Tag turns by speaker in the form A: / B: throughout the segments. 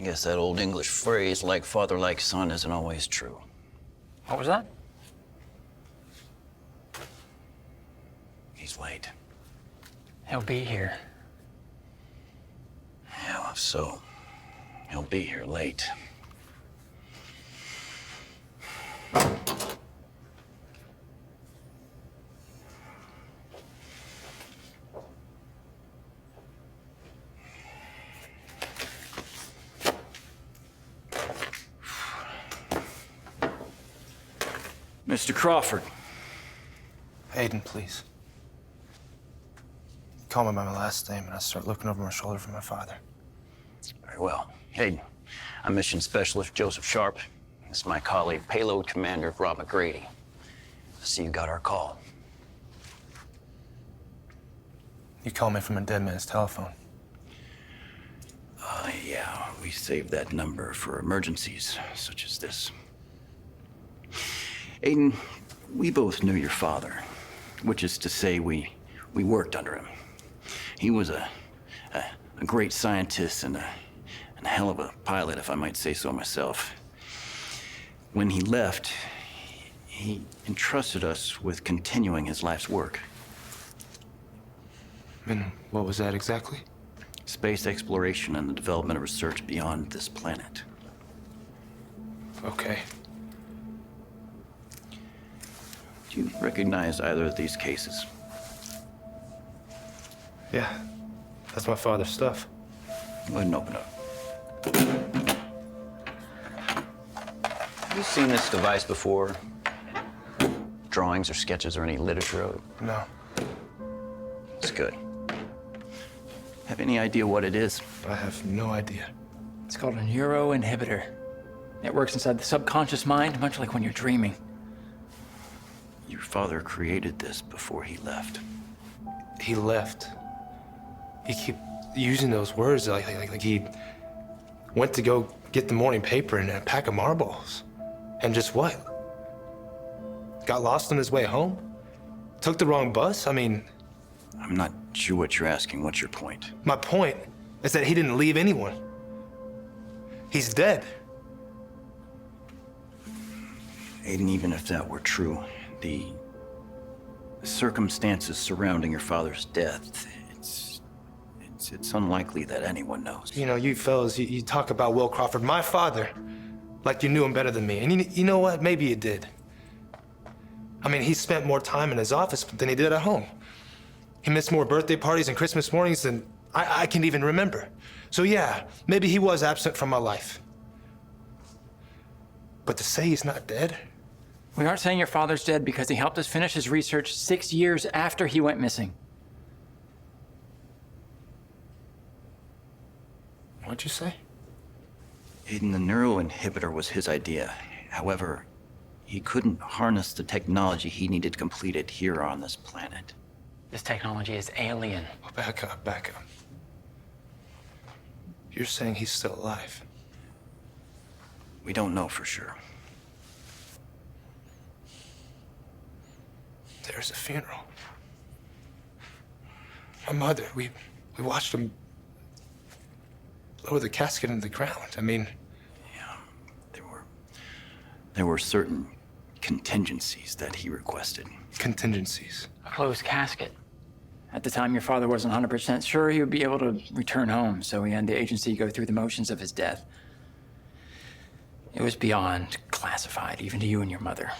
A: I guess that old English phrase, like father, like son, isn't always true.
B: What was that?
A: He's late.
B: He'll be here.
A: Yeah, well, so he'll be here late. Mr. Crawford.
C: Hayden, please. Call me by my last name and I start looking over my shoulder for my father.
A: Very well. Hayden, I'm Mission Specialist Joseph Sharp. This is my colleague, Payload Commander Rob McGrady. I see you got our call.
C: You called me from a dead man's telephone.
A: Yeah, we saved that number for emergencies such as this. Aiden, we both knew your father, which is to say we worked under him. He was a great scientist and a hell of a pilot, if I might say so myself. When he left, he entrusted us with continuing his life's work.
C: And what was that exactly?
A: Space exploration and the development of research beyond this planet.
C: Okay.
A: Do you recognize either of these cases?
C: Yeah, that's my father's stuff.
A: Go ahead and open up. Have you seen this device before? drawings or sketches or any literature?
C: No.
A: It's good. Have any idea what it is?
C: I have no idea.
B: It's called a neuroinhibitor. It works inside the subconscious mind, much like when you're dreaming.
A: Your father created this before he left.
C: He left. He keep using those words like he went to go get the morning paper and a pack of marbles. And just what? Got lost on his way home? Took the wrong bus? I mean,
A: I'm not sure what you're asking. What's your point?
C: my point is that he didn't leave anyone. He's dead.
A: Aiden, even if that were true, the circumstances surrounding your father's death, it's unlikely that anyone knows.
C: You know, you fellas, you talk about Will Crawford, my father, like you knew him better than me. And you know what? Maybe you did. I mean, he spent more time in his office than he did at home. He missed more birthday parties and Christmas mornings than I can even remember. So yeah, maybe he was absent from my life. But to say he's not dead?
B: We aren't saying your father's dead because he helped us finish his research 6 years after he went missing.
C: What'd you say?
A: Aiden, the neuroinhibitor was his idea. However, he couldn't harness the technology he needed completed here on this planet.
B: This technology is alien.
C: Oh, back up, back up. You're saying he's still alive?
A: We don't know for sure.
C: There's a funeral. My mother, we watched him lower the casket into the ground. I mean...
A: Yeah, there were certain contingencies that he requested.
C: Contingencies.
B: A closed casket. At the time, your father wasn't 100% sure he would be able to return home, so he had the agency go through the motions of his death. It was beyond classified, even to you and your mother.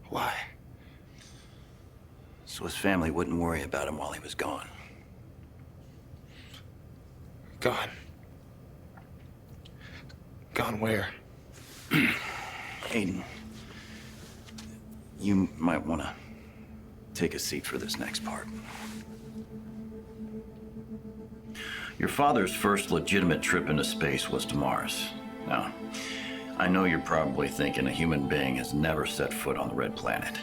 C: Why?
A: So his family wouldn't worry about him while he was gone.
C: Gone. Gone where?
A: Aiden, you might want to take a seat for this next part. Your father's first legitimate trip into space was to Mars. Now, I know you're probably thinking a human being has never set foot on the Red Planet,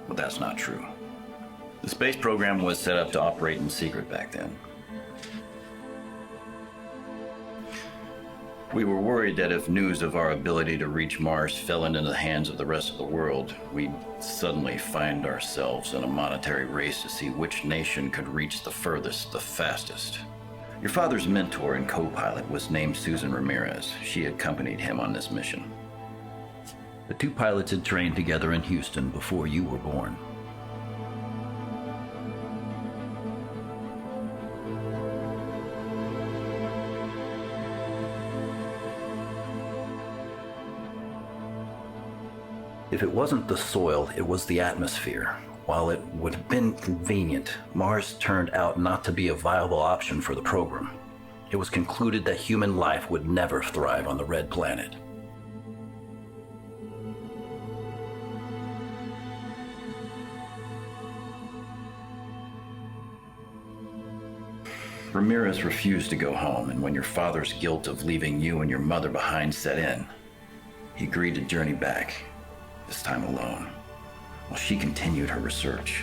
A: but that's not true. The space program was set up to operate in secret back then. We were worried that if news of our ability to reach Mars fell into the hands of the rest of the world, we'd suddenly find ourselves in a monetary race to see which nation could reach the furthest, the fastest. Your father's mentor and co-pilot was named Susan Ramirez. She accompanied him on this mission. The two pilots had trained together in Houston before you were born. If it wasn't the soil, it was the atmosphere. While it would have been convenient, Mars turned out not to be a viable option for the program. It was concluded that human life would never thrive on the Red Planet. Ramirez refused to go home, and when your father's guilt of leaving you and your mother behind set in, he agreed to journey back, this time alone, while she continued her research.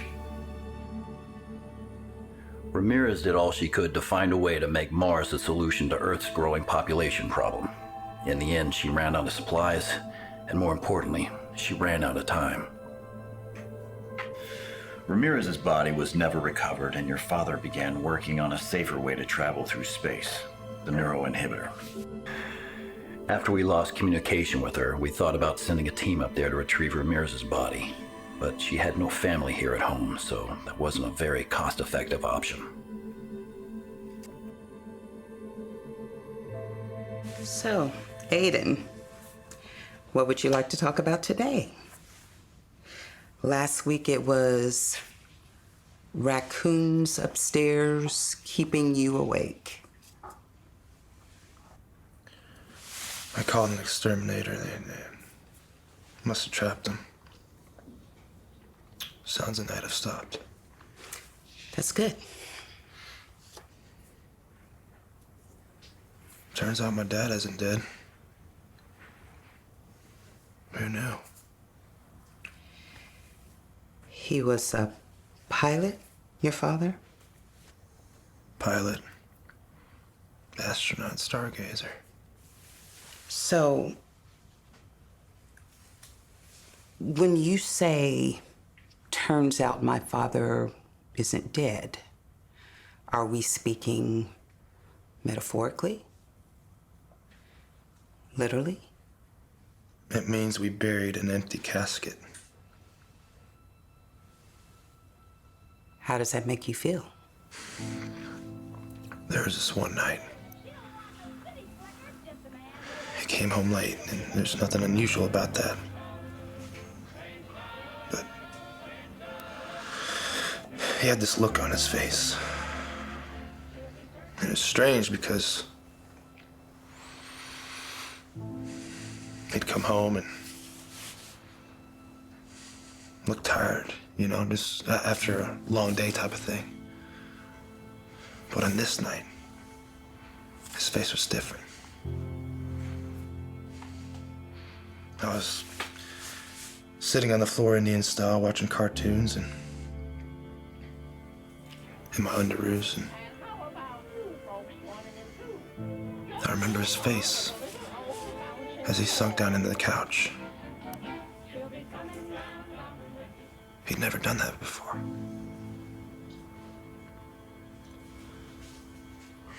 A: Ramirez did all she could to find a way to make Mars the solution to Earth's growing population problem. In the end, she ran out of supplies, and more importantly, she ran out of time. Ramirez's body was never recovered, and your father began working on a safer way to travel through space, the neuroinhibitor. After we lost communication with her, we thought about sending a team up there to retrieve Ramirez's body. But she had no family here at home, so that wasn't a very cost-effective option.
D: So, Aiden, what would you like to talk about today? Last week it was raccoons upstairs keeping you awake.
C: I called an exterminator. They must have trapped him. Sounds of night have stopped.
D: That's good.
C: Turns out my dad isn't dead. Who knew?
D: He was a pilot, your father?
C: Pilot. Astronaut, stargazer.
D: So, when you say, turns out my father isn't dead, are we speaking metaphorically? Literally?
C: It means we buried an empty casket.
D: How does that make you feel?
C: There was this one night. He came home late, and there's nothing unusual about that. But he had this look on his face. And it was strange because he'd come home and look tired, you know, just after a long day type of thing. But on this night, his face was different. I was sitting on the floor Indian style watching cartoons and in my underoos, and I remember his face as he sunk down into the couch. He'd never done that before.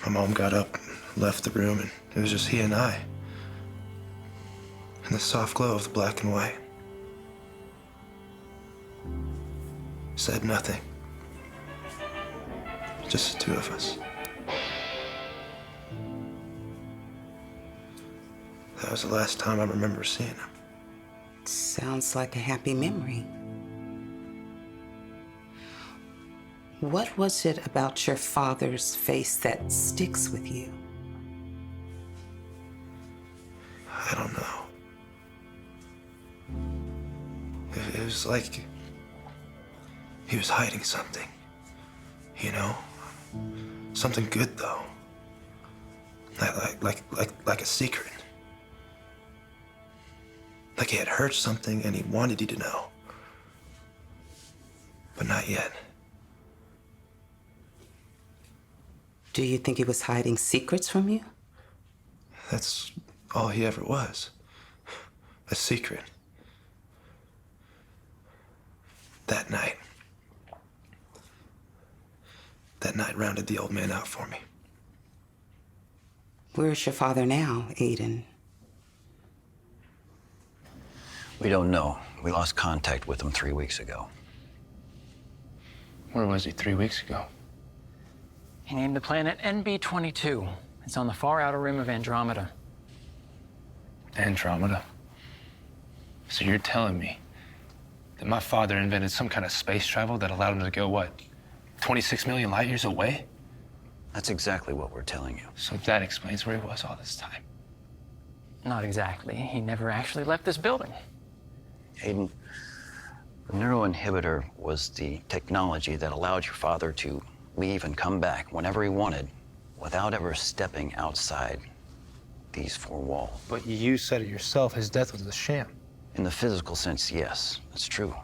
C: My mom got up and left the room, and it was just he and I. In the soft glow of the black and white. Said nothing. Just the two of us. That was the last time I remember seeing him.
D: Sounds like a happy memory. What was it about your father's face that sticks with you?
C: I don't know. It was like he was hiding something, you know? Something good, though. Like a secret. Like he had heard something and he wanted you to know. But not yet.
D: Do you think he was hiding secrets from you?
C: That's all he ever was. A secret. That night rounded the old man out for me.
D: Where's your father now, Aiden?
A: We don't know. We lost contact with him 3 weeks ago.
E: Where was he 3 weeks ago?
B: He named the planet NB-22. It's on the far outer rim of Andromeda.
E: Andromeda? So you're telling me that my father invented some kind of space travel that allowed him to go, what, 26 million light years away?
A: That's exactly what we're telling you.
E: So that explains where he was all this time.
B: Not exactly. He never actually left this building.
A: Aiden, the neuroinhibitor was the technology that allowed your father to leave and come back whenever he wanted without ever stepping outside these four walls.
C: But you said it yourself, his death was a sham.
A: In the physical sense, yes, that's true.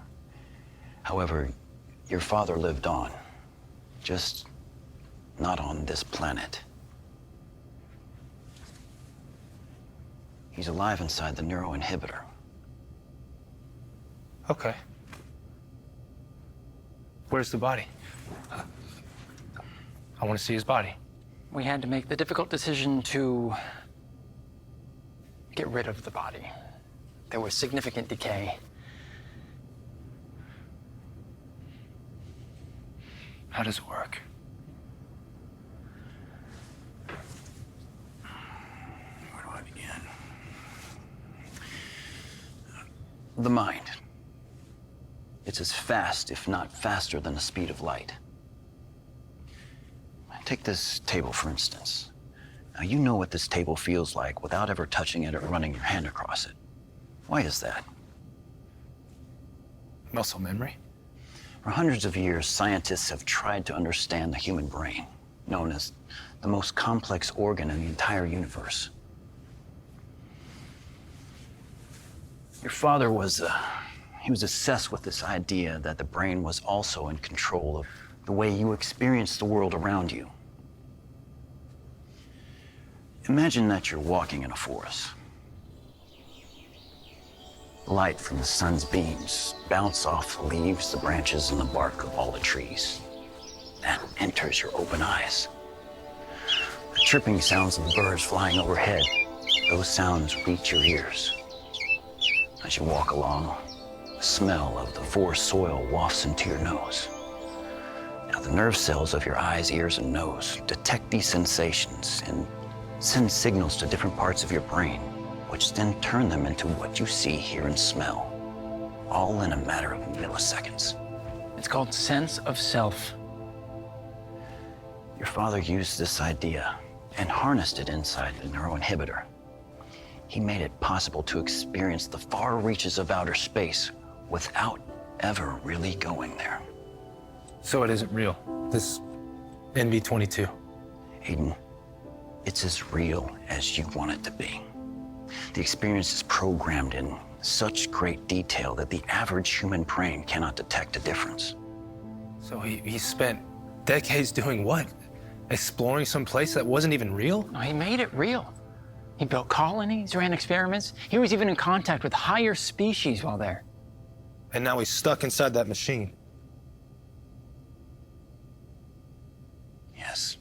A: However, your father lived on, just not on this planet. He's alive inside the neuroinhibitor.
C: Okay. Where's the body? I want to see his body.
B: We had to make the difficult decision to get rid of the body. There was significant decay.
E: How does it work?
A: Where do I begin? The mind. It's as fast, if not faster, than the speed of light. Take this table, for instance. Now, you know what this table feels like without ever touching it or running your hand across it. Why is that?
E: Muscle memory?
A: For hundreds of years, scientists have tried to understand the human brain, known as the most complex organ in the entire universe. Your father was obsessed with this idea that the brain was also in control of the way you experience the world around you. Imagine that you're walking in a forest. Light from the sun's beams bounce off the leaves, the branches, and the bark of all the trees. That enters your open eyes. The chirping sounds of the birds flying overhead, those sounds reach your ears. As you walk along, the smell of the forest soil wafts into your nose. Now, the nerve cells of your eyes, ears, and nose detect these sensations and send signals to different parts of your brain, which then turn them into what you see, hear, and smell, all in a matter of milliseconds.
B: It's called sense of self.
A: Your father used this idea and harnessed it inside the neuroinhibitor. He made it possible to experience the far reaches of outer space without ever really going there.
E: So it isn't real.
C: This NB-22.
A: Aiden, it's as real as you want it to be. The experience is programmed in such great detail that the average human brain cannot detect a difference.
C: So he spent decades doing what? Exploring some place that wasn't even real?
B: No, he made it real. He built colonies, ran experiments. He was even in contact with higher species while there.
C: And now he's stuck inside that machine.
A: Yes.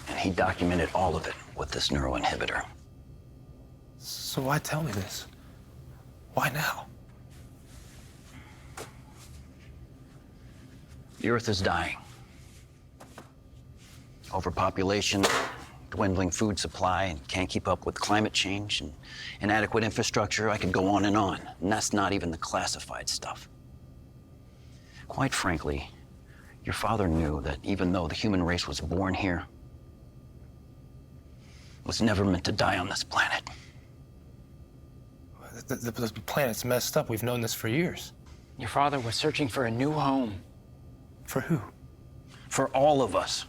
A: And he documented all of it with this neuroinhibitor.
C: So why tell me this? Why now?
A: The Earth is dying. Overpopulation, dwindling food supply, and can't keep up with climate change and inadequate infrastructure. I could go on. And that's not even the classified stuff. Quite frankly, your father knew that even though the human race was born here, it was never meant to die on this planet.
C: The planet's messed up. We've known this for years.
B: Your father was searching for a new home.
C: For who?
A: For all of us.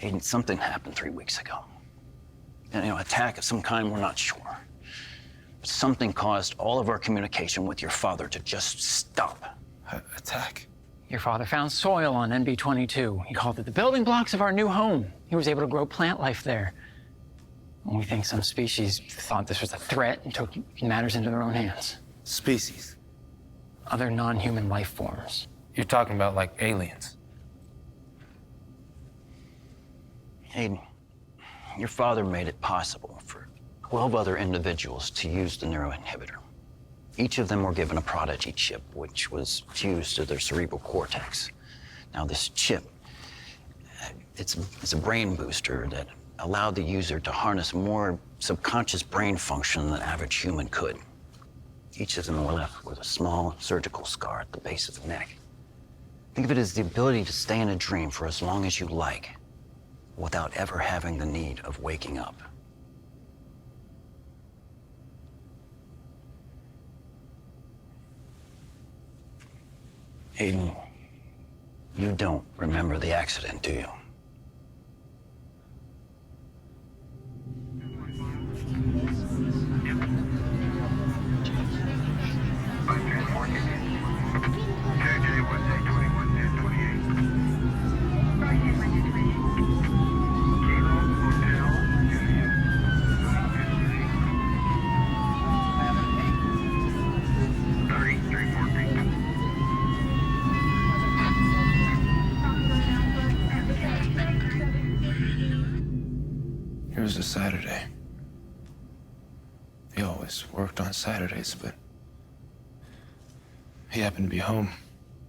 A: Aiden, something happened 3 weeks ago. And, attack of some kind, we're not sure. But something caused all of our communication with your father to just stop.
C: Attack?
B: Your father found soil on NB-22. He called it the building blocks of our new home. He was able to grow plant life there. And we think some species thought this was a threat and took matters into their own hands.
C: Species?
B: Other non-human life forms.
E: You're talking about like aliens.
A: Aiden, your father made it possible for 12 other individuals to use the neuroinhibitor. Each of them were given a prodigy chip, which was fused to their cerebral cortex. Now, this chip, it's a brain booster that allowed the user to harness more subconscious brain function than the average human could. Each of them were left with a small surgical scar at the base of the neck. Think of it as the ability to stay in a dream for as long as you like, without ever having the need of waking up. Aiden, you don't remember the accident, do you?
E: It was a Saturday. He always worked on Saturdays, but he happened to be home.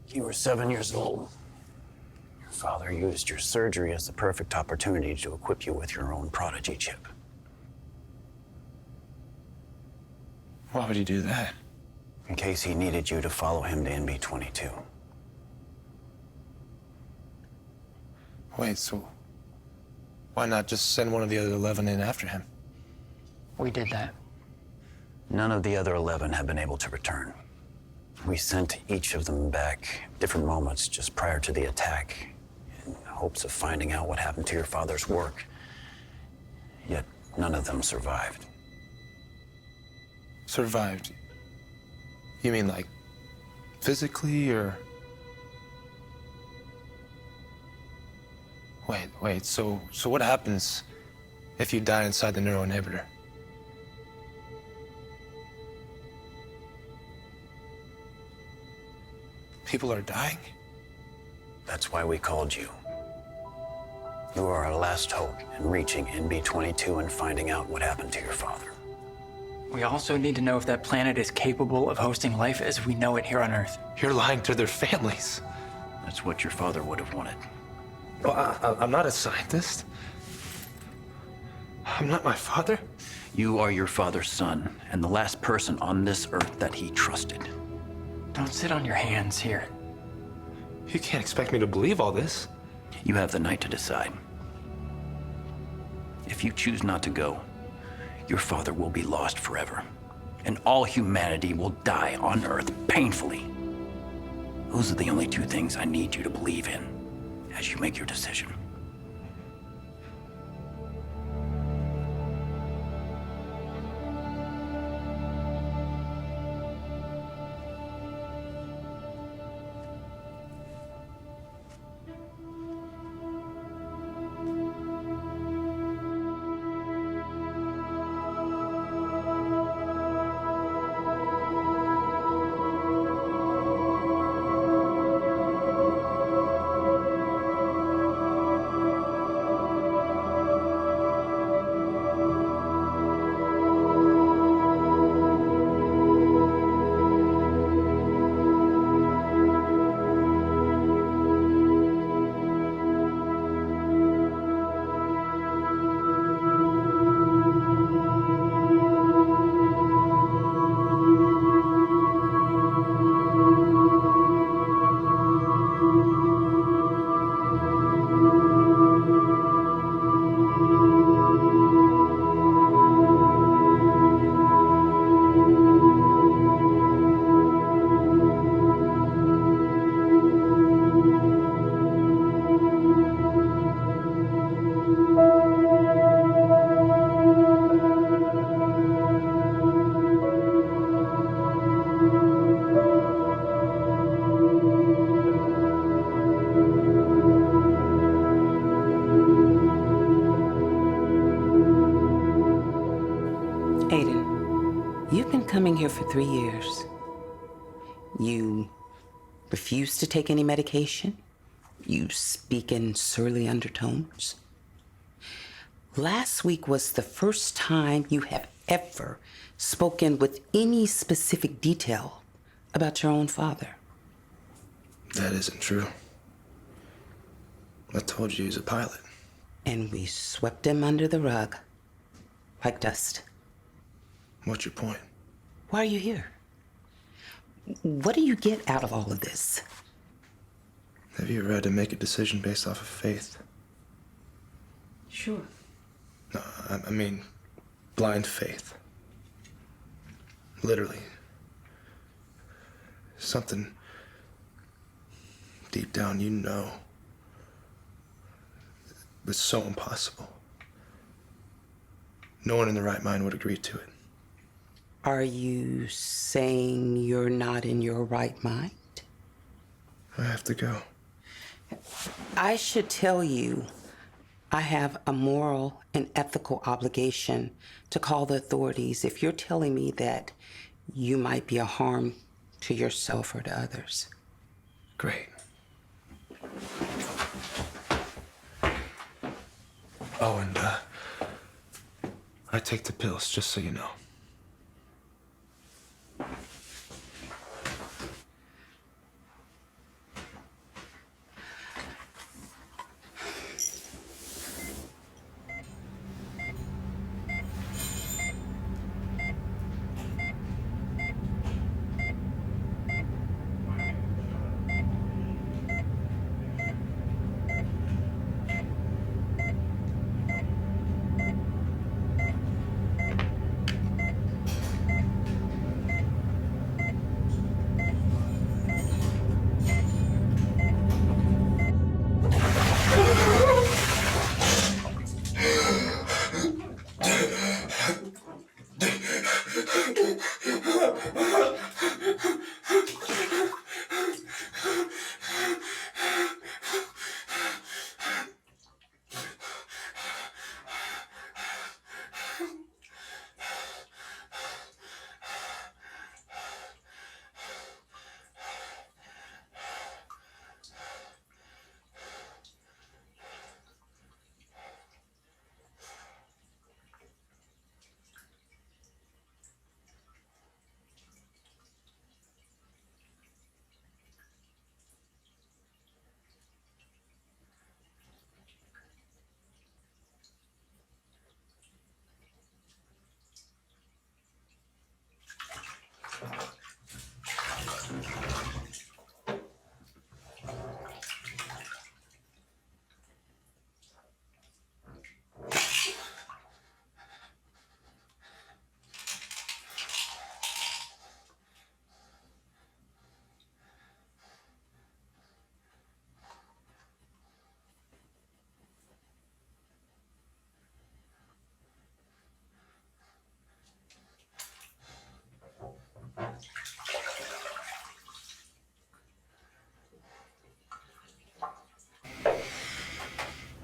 A: You were 7 years old. Your father used your surgery as the perfect opportunity to equip you with your own prodigy chip.
E: Why would he do that?
A: In case he needed you to follow him to NB-22.
C: Wait, so why not just send one of the other 11 in after him?
B: We did that.
A: None of the other 11 have been able to return. We sent each of them back different moments just prior to the attack in hopes of finding out what happened to your father's work. Yet none of them survived.
C: Survived? You mean like physically or? Wait, so what happens if you die inside the neuroinhibitor? People are dying?
A: That's why we called you. You are our last hope in reaching NB-22 and finding out what happened to your father.
B: We also need to know if that planet is capable of hosting life as we know it here on Earth.
C: You're lying to their families.
A: That's what your father would have wanted.
C: Well, I'm not a scientist. I'm not my father.
A: You are your father's son, and the last person on this Earth that he trusted.
B: Don't sit on your hands here.
C: You can't expect me to believe all this.
A: You have the night to decide. If you choose not to go, your father will be lost forever, and all humanity will die on Earth painfully. Those are the only two things I need you to believe in as you make your decision.
D: Aiden, you've been coming here for 3 years. You refuse to take any medication. You speak in surly undertones. Last week was the first time you have ever spoken with any specific detail about your own father.
C: That isn't true. I told you he's a pilot.
D: And we swept him under the rug like dust.
C: What's your point?
D: Why are you here? What do you get out of all of this?
C: Have you ever had to make a decision based off of faith?
D: Sure.
C: No, I mean blind faith. Literally. Something deep down you know was so impossible. No one in their right mind would agree to it.
D: Are you saying you're not in your right mind?
C: I have to go.
D: I should tell you, I have a moral and ethical obligation to call the authorities if you're telling me that you might be a harm to yourself or to others.
C: Great. Oh, and I take the pills, just so you know.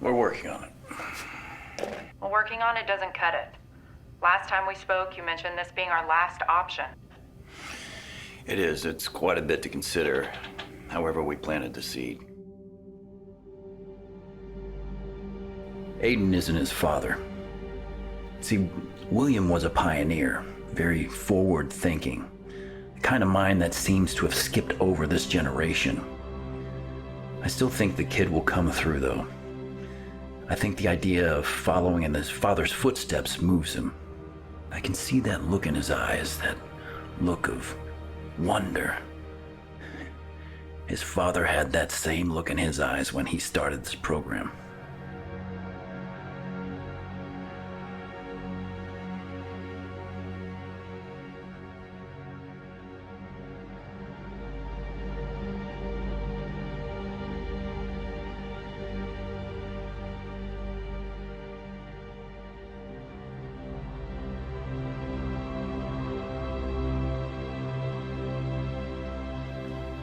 A: We're working on it.
F: Well, working on it doesn't cut it. Last time we spoke, you mentioned this being our last option.
A: It is. It's quite a bit to consider. However, we planted the seed. Aiden isn't his father. See, William was a pioneer, very forward-thinking. The kind of mind that seems to have skipped over this generation. I still think the kid will come through, though. I think the idea of following in his father's footsteps moves him. I can see that look in his eyes, that look of wonder. His father had that same look in his eyes when he started this program.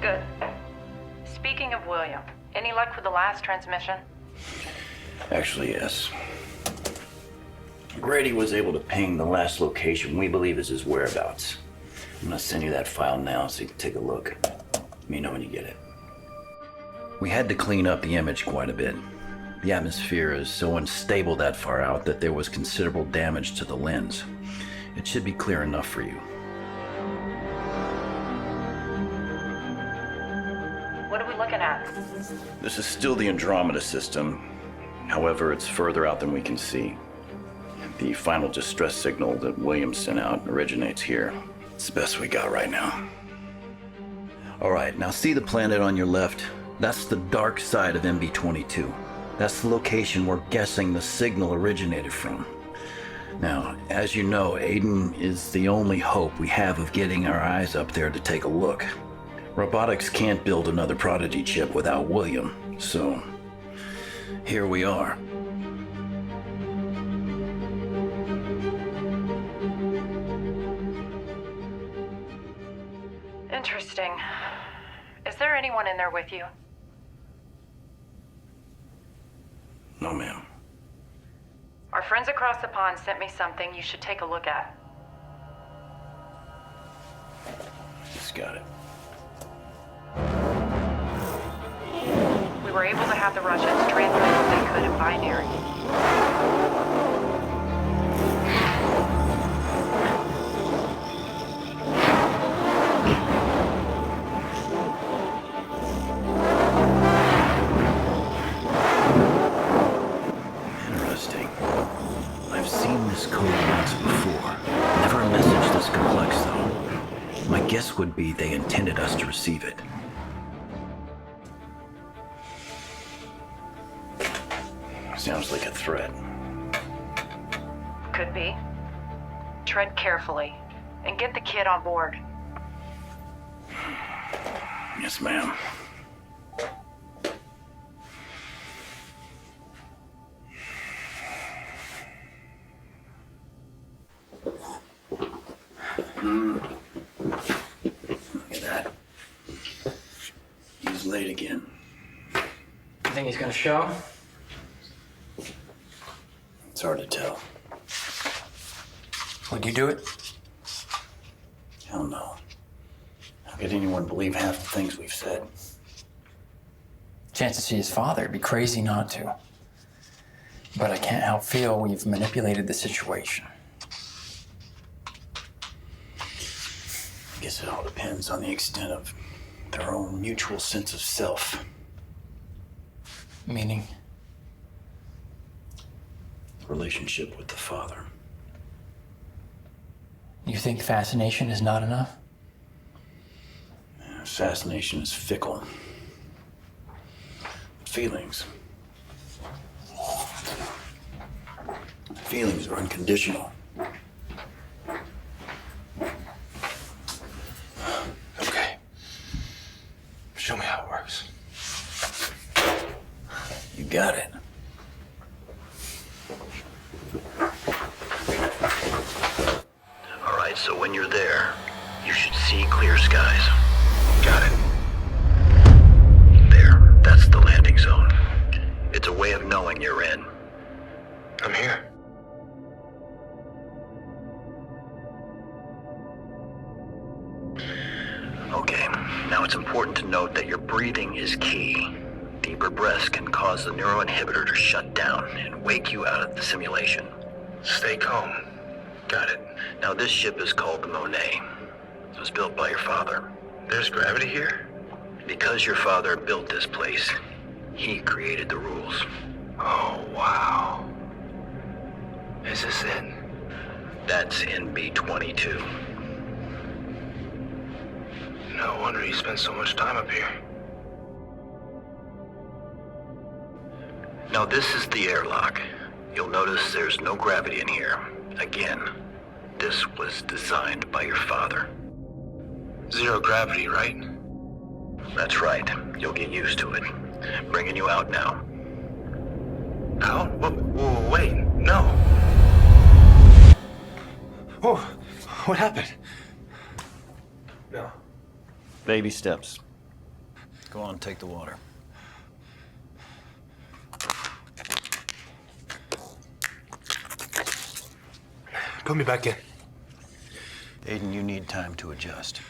F: Good. Speaking of William, any luck with the last transmission?
A: Actually, yes. Grady was able to ping the last location we believe is his whereabouts. I'm gonna send you that file now so you can take a look. Let me know when you get it. We had to clean up the image quite a bit. The atmosphere is so unstable that far out that there was considerable damage to the lens. It should be clear enough for you.
F: What are we looking at?
A: This is still the Andromeda system. However, it's further out than we can see. The final distress signal that Williams sent out originates here. It's the best we got right now. All right, now see the planet on your left? That's the dark side of MB22. That's the location we're guessing the signal originated from. Now, as you know, Aiden is the only hope we have of getting our eyes up there to take a look. Robotics can't build another Prodigy chip without William, so here we are.
F: Interesting. Is there anyone in there with you?
A: No, ma'am.
F: Our friends across the pond sent me something you should take a look at.
A: Just got it.
F: We were able to have the Russians translate what they could in binary.
A: Interesting. I've seen this code once before. Never a message this complex, though. My guess would be they intended us to receive it. Sounds like a threat.
F: Could be. Tread carefully and get the kid on board.
A: Yes, ma'am. Look at that. He's late again.
B: You think he's gonna show?
A: It's hard to tell.
B: Would you do it?
A: Hell no. How could anyone believe half the things we've said?
B: Chance to see his father. It'd be crazy not to. But I can't help feel we've manipulated the situation.
A: I guess it all depends on the extent of their own mutual sense of self.
B: Meaning?
A: Relationship with the father.
B: You think fascination is not enough?
A: Fascination is fickle. Feelings. Feelings are unconditional.
C: Okay. Show me how it works.
A: You got it. All right, so when you're there, you should see clear skies. Got it. There, that's the landing zone. It's a way of knowing you're
C: I'm here.
A: Okay, now it's important to note that your breathing is key. Deeper breaths can cause the neuroinhibitor to shut down and wake you out of the simulation.
C: Stay calm. Got it.
A: Now this ship is called the Monet. It was built by your father.
C: There's gravity here?
A: Because your father built this place, he created the rules.
C: Oh, wow. Is this it?
A: That's NB-22.
C: No wonder you spent so much time up here.
A: Now this is the airlock. You'll notice there's no gravity in here. Again, this was designed by your father.
C: Zero gravity, right?
A: That's right. You'll get used to it. Bringing you out now.
C: Out? Wait, no. Whoa, what happened? No.
A: Baby steps. Go on, take the water.
C: Put me back in.
A: Aiden, you need time to adjust.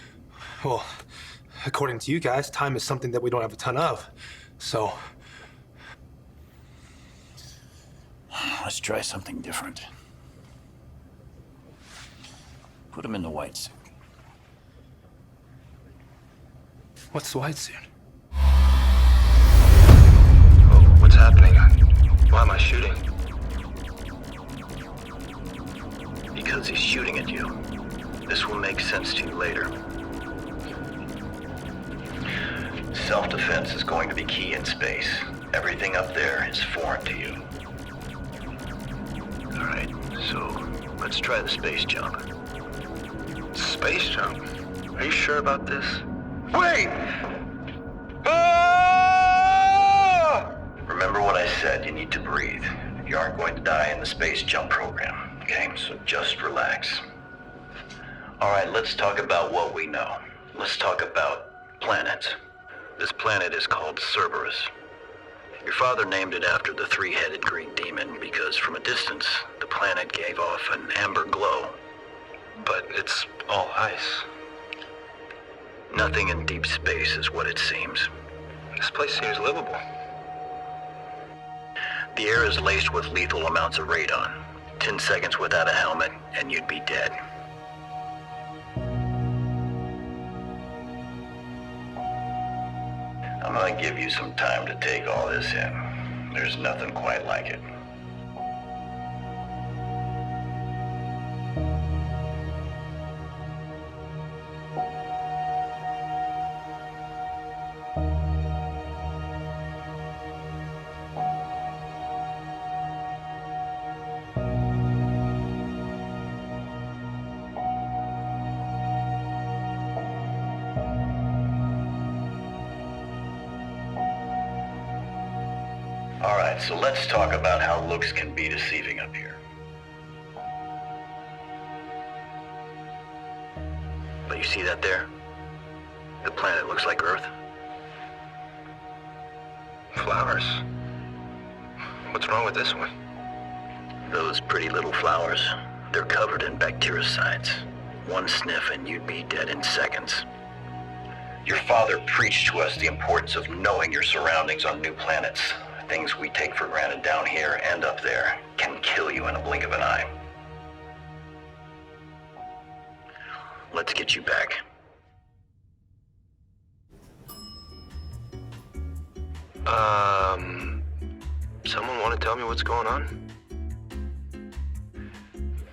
C: Well, according to you guys, time is something that we don't have a ton of. So,
A: Let's try something different. Put him in the white suit.
C: what's the white suit?
G: Oh, what's happening? Why am I shooting?
A: Because he's shooting at you. This will make sense to you later. Self-defense is going to be key in space. Everything up there is foreign to you. All right, so let's try the space jump.
G: Space jump? Are you sure about this? Wait!
A: Remember what I said, you need to breathe. You aren't going to die in the space jump program, okay? So just relax. All right, let's talk about what we know. Let's talk about planets. This planet is called Cerberus. Your father named it after the three-headed green demon because from a distance, the planet gave off an amber glow.
G: But it's all ice.
A: Nothing in deep space is what it seems.
G: This place seems livable.
A: The air is laced with lethal amounts of radon. 10 seconds without a helmet, and you'd be dead. I'm gonna give you some time to take all this in. There's nothing quite like it. All right, so let's talk about how looks can be deceiving up here. But you see that there? The planet looks like Earth.
G: Flowers. What's wrong with this one?
A: Those pretty little flowers, they're covered in bactericides. One sniff and you'd be dead in seconds. Your father preached to us the importance of knowing your surroundings on new planets. Things we take for granted down here and up there can kill you in a blink of an eye. Let's get you back.
G: Someone want to tell me what's going on?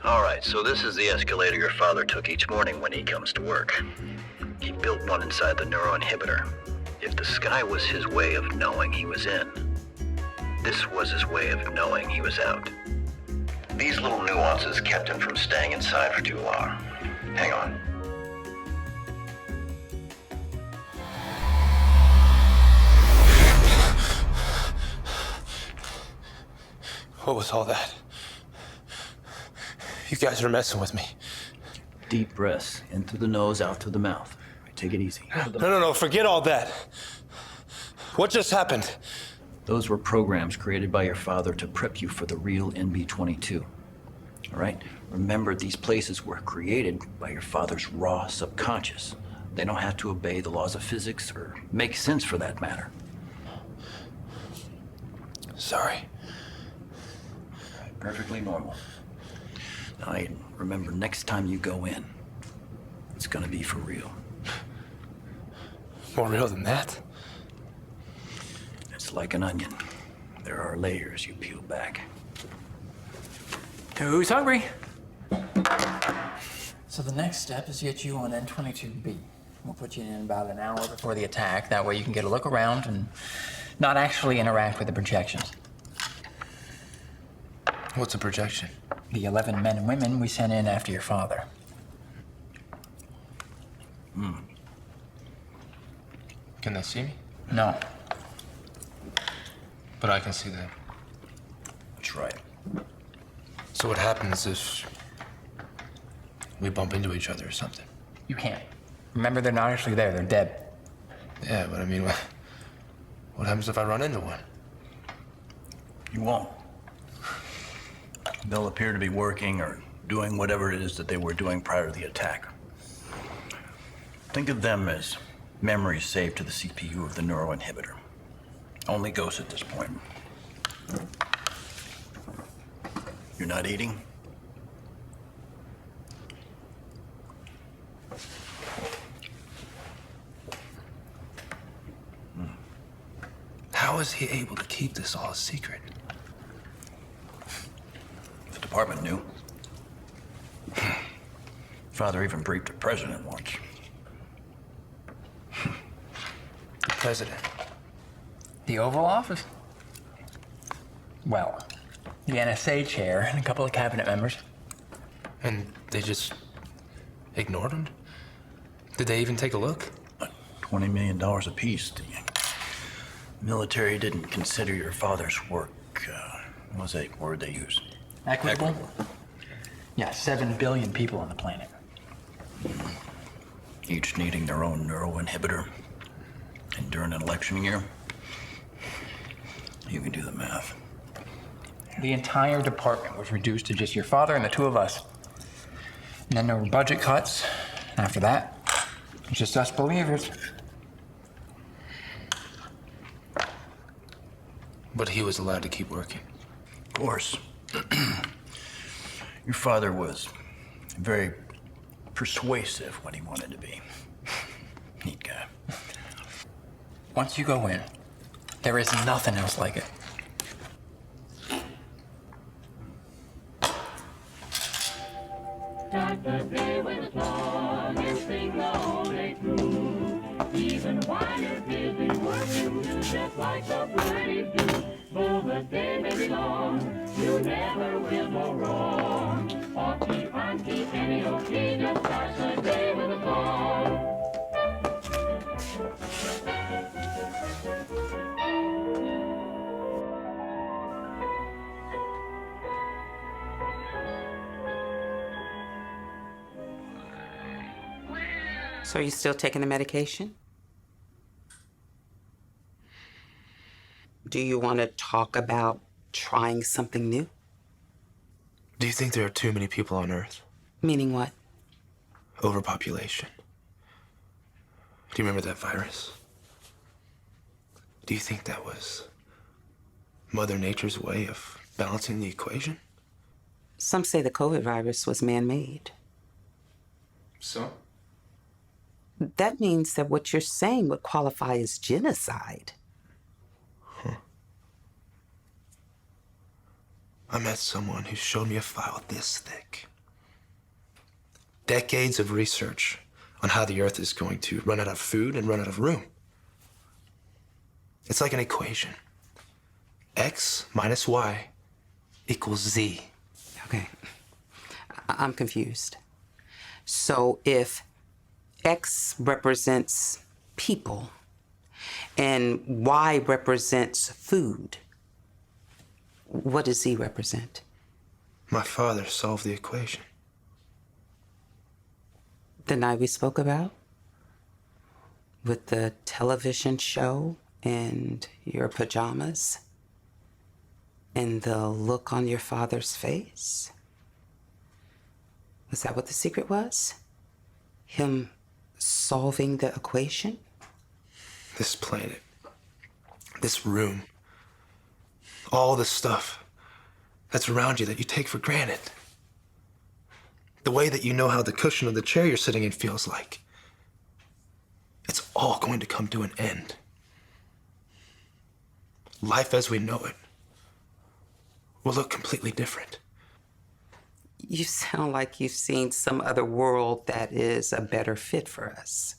A: All right, so this is the escalator your father took each morning when he comes to work. He built one inside the neuroinhibitor. If the sky was his way of knowing he was in, this was his way of knowing he was out. These little nuances kept him from staying inside for too long. Hang on.
C: What was all that? You guys are messing with me.
A: Deep breaths, in through the nose, out through the mouth. Take it easy.
C: No, forget all that. What just happened?
A: Those were programs created by your father to prep you for the real NB-22. All right? Remember, these places were created by your father's raw subconscious. They don't have to obey the laws of physics or make sense for that matter.
E: Sorry.
A: Perfectly normal. Now, Aiden, remember, next time you go in, it's gonna be for real.
E: More real than that?
A: It's like an onion. There are layers you peel back.
B: Who's hungry? So the next step is to get you on N22B. We'll put you in about an hour before the attack. That way you can get a look around and not actually interact with the projections.
E: What's a projection?
B: The 11 men and women we sent in after your father.
E: Can they see me?
B: No.
E: But I can see them.
A: That's right.
E: So what happens if we bump into each other or something?
B: You can't. Remember, they're not actually there. They're dead.
E: Yeah, but I mean, what happens if I run into one?
A: You won't. They'll appear to be working or doing whatever it is that they were doing prior to the attack. Think of them as memories saved to the CPU of the neuroinhibitor. Only ghosts at this point. You're not eating?
E: How is he able to keep this all a secret?
A: The department knew. Father even briefed the president once.
E: The president.
B: The Oval Office? Well, the NSA chair and a couple of cabinet members.
E: And they just ignored him? Did they even take a look?
A: $20 million apiece. The military didn't consider your father's work, what was that word they used?
B: Equitable? Yeah, 7 billion people on the planet.
A: Each needing their own neuroinhibitor. And during an election year, you can do the math.
B: The entire department was reduced to just your father and the two of us. And then there were budget cuts. After that, it's just us believers.
E: But he was allowed to keep working.
A: Of course. Your father was very persuasive when he wanted to be. Neat guy.
B: Once you go in, there is nothing else like it.
H: Start the day with a song and sing the whole day through. Even while you're busy working, you just like the birdies do. Though the day may be long, you never will go wrong. Off-key, on-key, any old key, just start the day with a song.
D: So are you still taking the medication? Do you want to talk about trying something new?
E: Do you think there are too many people on Earth?
D: Meaning what?
E: Overpopulation. Do you remember that virus? Do you think that was Mother Nature's way of balancing the equation?
D: Some say the COVID virus was man-made.
E: So?
D: That means that what you're saying would qualify as genocide.
E: I met someone who showed me a file this thick. Decades of research on how the Earth is going to run out of food and run out of room. It's like an equation. X minus Y equals Z.
D: Okay. I'm confused. So if X represents people and Y represents food, what does Z represent?
E: My father solved the equation.
D: The night we spoke about? With the television show and your pajamas and the look on your father's face? Was that what the secret was? Him solving the equation?
E: This planet, this room, all the stuff that's around you that you take for granted. The way that you know how the cushion of the chair you're sitting in feels like. It's all going to come to an end. Life as we know it will look completely different.
D: You sound like you've seen some other world that is a better fit for us.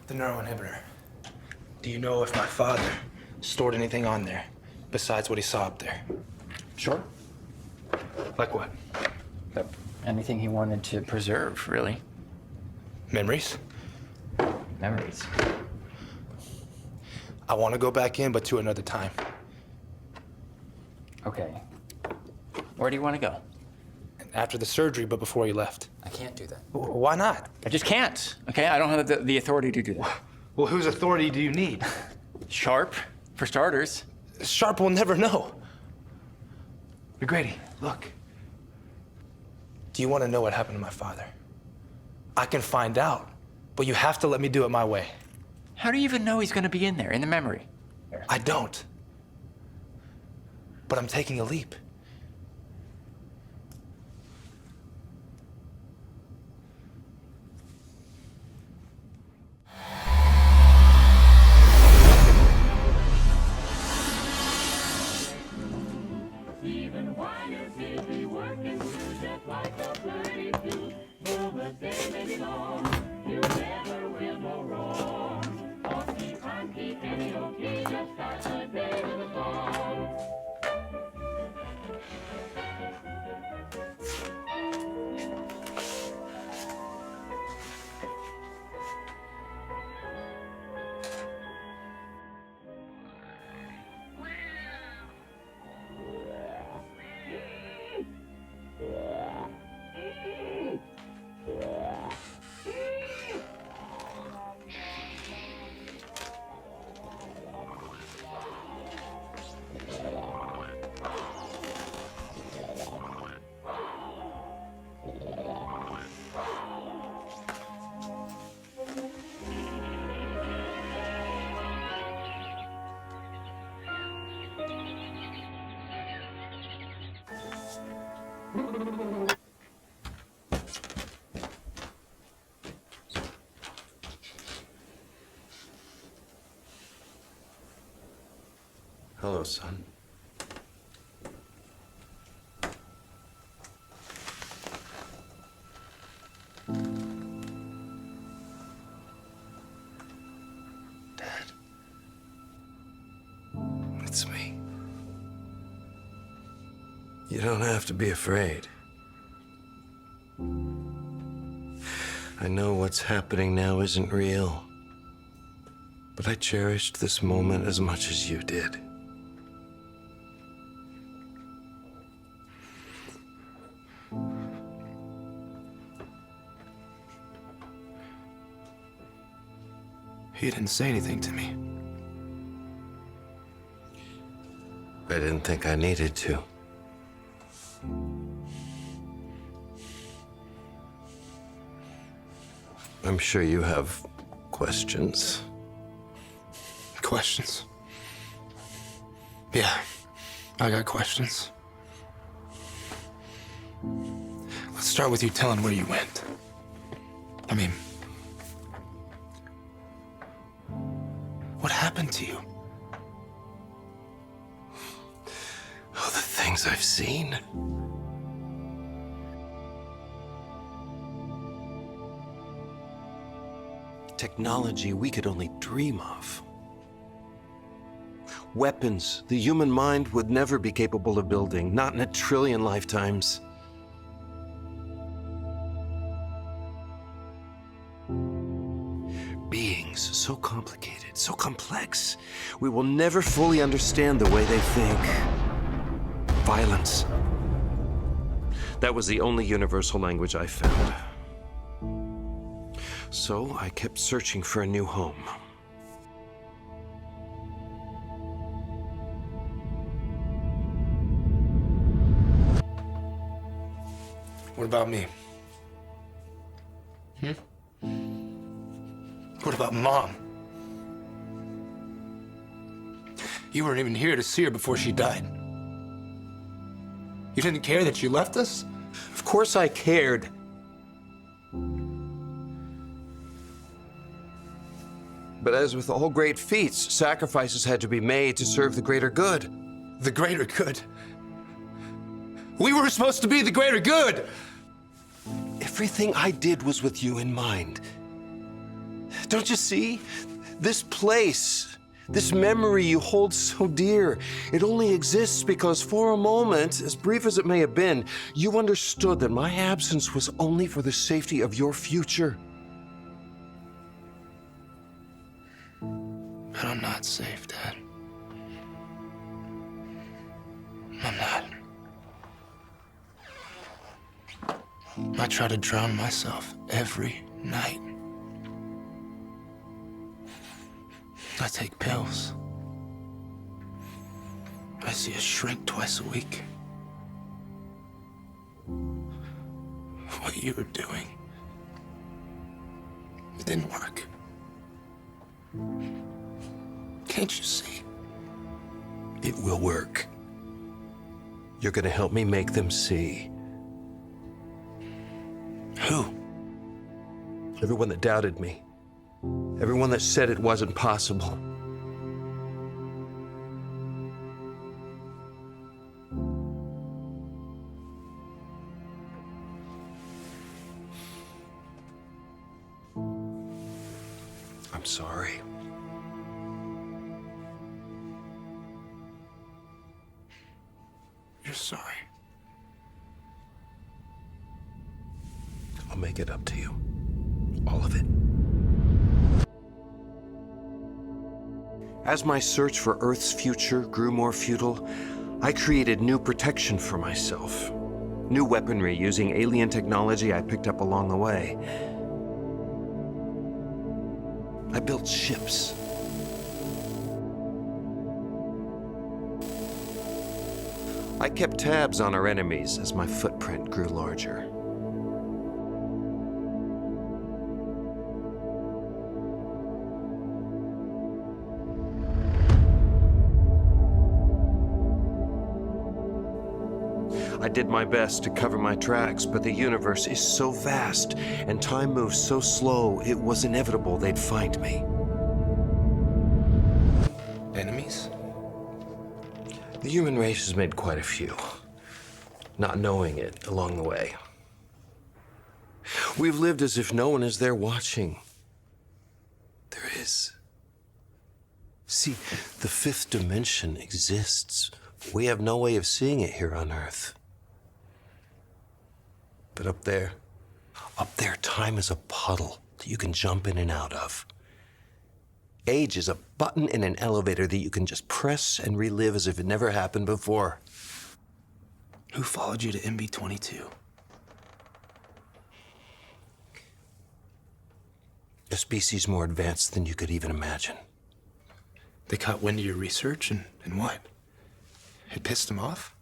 E: The neuroinhibitor. Do you know if my father stored anything on there besides what he saw up there?
B: Sure.
E: Like what?
B: Anything he wanted to preserve, really.
E: Memories?
B: Memories.
E: I want to go back in, but to another time.
B: Okay. Where do you want to go?
E: After the surgery, but before he left.
B: I can't do that.
E: Why not?
B: I just can't, okay? I don't have the authority to do that.
E: Well, whose authority do you need?
B: Sharp, for starters.
E: Sharp will never know. McGrady, look. Do you want to know what happened to my father? I can find out, but you have to let me do it my way.
B: How do you even know he's going to be in there, in the memory?
E: I don't. But I'm taking a leap.
H: Even while you're busy working, you just like a birdie do. Though the day may be long, you never will go wrong. Or keep on keeping it okay, just start the day with a song.
I: Hello, son. You don't have to be afraid. I know what's happening now isn't real, but I cherished this moment as much as you did.
E: He didn't say anything to me.
I: I didn't think I needed to. I'm sure you have questions.
E: Questions? Yeah, I got questions. Let's start with you telling where you went. I mean, what happened to you?
I: Oh, the things I've seen. Technology we could only dream of. Weapons the human mind would never be capable of building, not in 1 trillion lifetimes. Beings so complicated, so complex, we will never fully understand the way they think. Violence. That was the only universal language I found. So I kept searching for a new home.
E: What about me? What about Mom? You weren't even here to see her before she died. You didn't care that she left us?
I: Of course I cared. But as with all great feats, sacrifices had to be made to serve the greater good.
E: The greater good? We were supposed to be the greater good!
I: Everything I did was with you in mind. Don't you see? This place, this memory you hold so dear, it only exists because for a moment, as brief as it may have been, you understood that my absence was only for the safety of your future.
E: But I'm not safe, Dad. I'm not. I try to drown myself every night. I take pills. I see a shrink twice a week. What you were doing, it didn't work. Can't you see?
I: It will work. You're gonna help me make them see.
E: Who?
I: Everyone that doubted me. Everyone that said it wasn't possible. I'm sorry.
E: You're sorry.
I: I'll make it up to you. All of it. As my search for Earth's future grew more futile, I created new protection for myself. New weaponry using alien technology I picked up along the way. I built ships. I kept tabs on our enemies as my footprint grew larger. I did my best to cover my tracks, but the universe is so vast and time moves so slow, it was inevitable they'd find me.
E: Enemies?
I: The human race has made quite a few, not knowing it along the way. We've lived as if no one is there watching. There is. See, the fifth dimension exists. We have no way of seeing it here on Earth. But up there, time is a puddle that you can jump in and out of. Age is a button in an elevator that you can just press and relive as if it never happened before.
E: Who followed you to MB-22?
I: A species more advanced than you could even imagine.
E: They caught wind of your research and what? It pissed them off?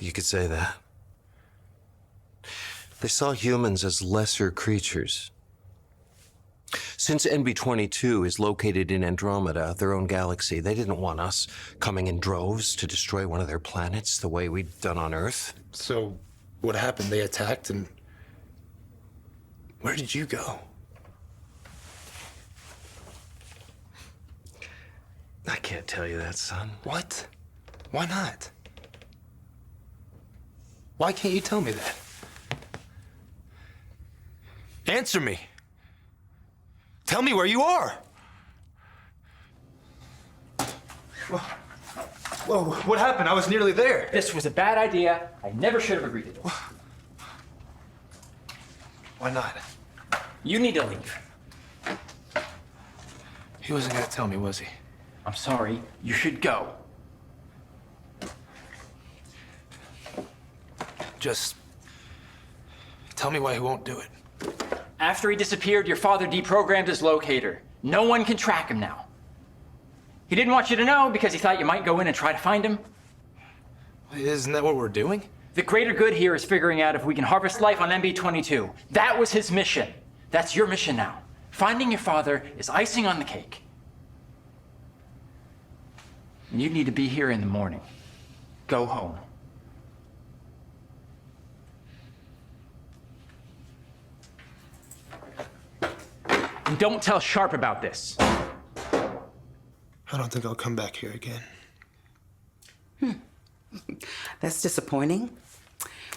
I: You could say that. They saw humans as lesser creatures. Since NB-22 is located in Andromeda, their own galaxy, they didn't want us coming in droves to destroy one of their planets the way we'd done on Earth.
E: So, what happened? They attacked and... Where did you go?
I: I can't tell you that, son.
E: What? Why not? Why can't you tell me that? Answer me. Tell me where you are. Whoa, what happened? I was nearly there.
B: This was a bad idea. I never should have agreed to this.
E: Why not?
B: You need to leave.
E: He wasn't gonna tell me, was he?
B: I'm sorry. You should go.
E: Just tell me why he won't do it.
B: After he disappeared, your father deprogrammed his locator. No one can track him now. He didn't want you to know because he thought you might go in and try to find him.
E: Isn't that what we're doing?
B: The greater good here is figuring out if we can harvest life on MB-22. That was his mission. That's your mission now. Finding your father is icing on the cake. And you need to be here in the morning. Go home. And don't tell Sharp about this.
E: I don't think I'll come back here again.
D: That's disappointing.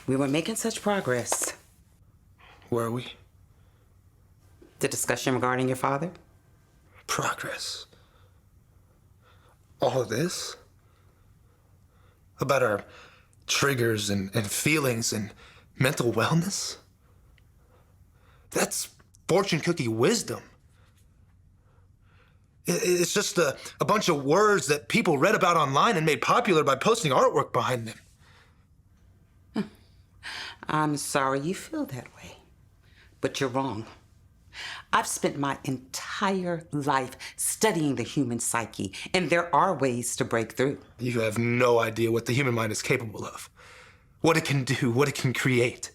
D: We were making such progress.
E: Where are we?
D: The discussion regarding your father?
E: Progress. All of this? About our triggers and feelings and mental wellness? That's fortune cookie wisdom. It's just a bunch of words that people read about online and made popular by posting artwork behind them.
D: I'm sorry you feel that way, but you're wrong. I've spent my entire life studying the human psyche, and there are ways to break through.
E: You have no idea what the human mind is capable of, what it can do, what it can create.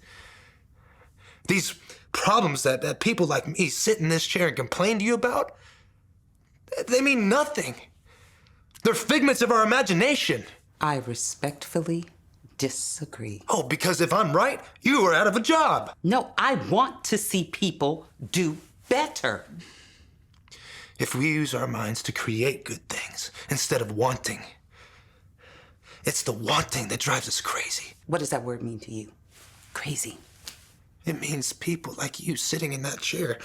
E: These problems that people like me sit in this chair and complain to you about, they mean nothing. They're figments of our imagination.
D: I respectfully disagree.
E: Oh, because if I'm right, you are out of a job.
D: No, I want to see people do better.
E: If we use our minds to create good things instead of wanting, it's the wanting that drives us crazy.
D: What does that word mean to you? Crazy.
E: It means people like you sitting in that chair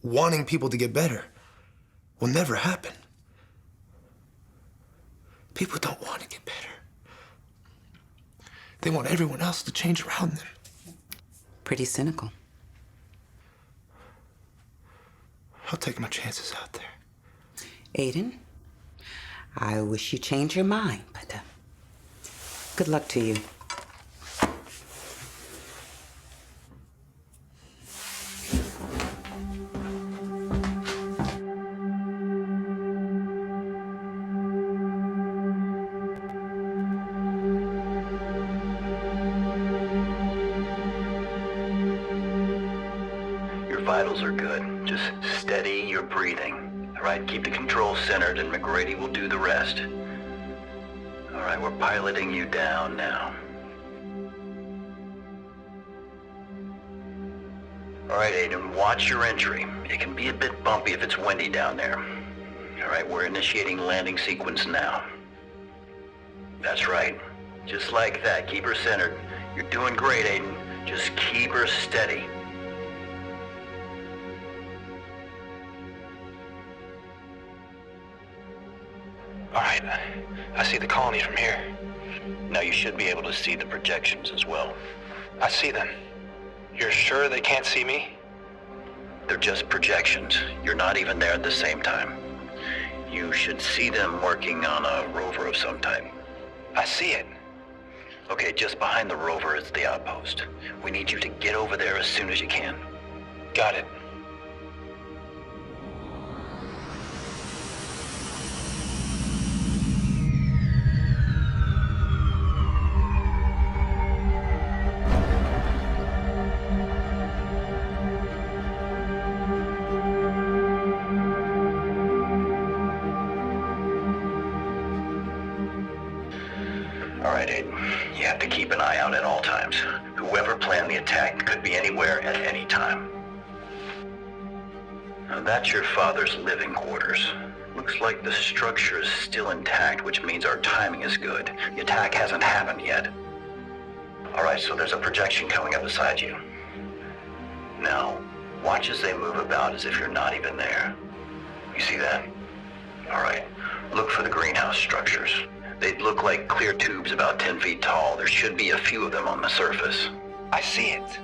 E: wanting people to get better will never happen. People don't want to get better. They want everyone else to change around them.
D: Pretty cynical.
E: I'll take my chances out there.
D: Aiden, I wish you changed your mind, but good luck to you.
A: Vitals are good. Just steady your breathing. All right, keep the control centered and McGrady will do the rest. All right, we're piloting you down now. All right, Aiden, watch your entry. It can be a bit bumpy if it's windy down there. All right, we're initiating landing sequence now. That's right. Just like that. Keep her centered. You're doing great, Aiden. Just keep her steady.
E: All right, I see the colony from here.
A: Now you should be able to see the projections as well.
E: I see them. You're sure they can't see me?
A: They're just projections. You're not even there at the same time. You should see them working on a rover of some type.
E: I see it.
A: Okay, just behind the rover is the outpost. We need you to get over there as soon as you can.
E: Got it.
A: All right, Aiden. You have to keep an eye out at all times. Whoever planned the attack could be anywhere at any time. Now, that's your father's living quarters. Looks like the structure is still intact, which means our timing is good. The attack hasn't happened yet. All right, so there's a projection coming up beside you. Now, watch as they move about as if you're not even there. You see that? All right, look for the greenhouse structures. They'd look like clear tubes about 10 feet tall. There should be a few of them on the surface.
E: I see it.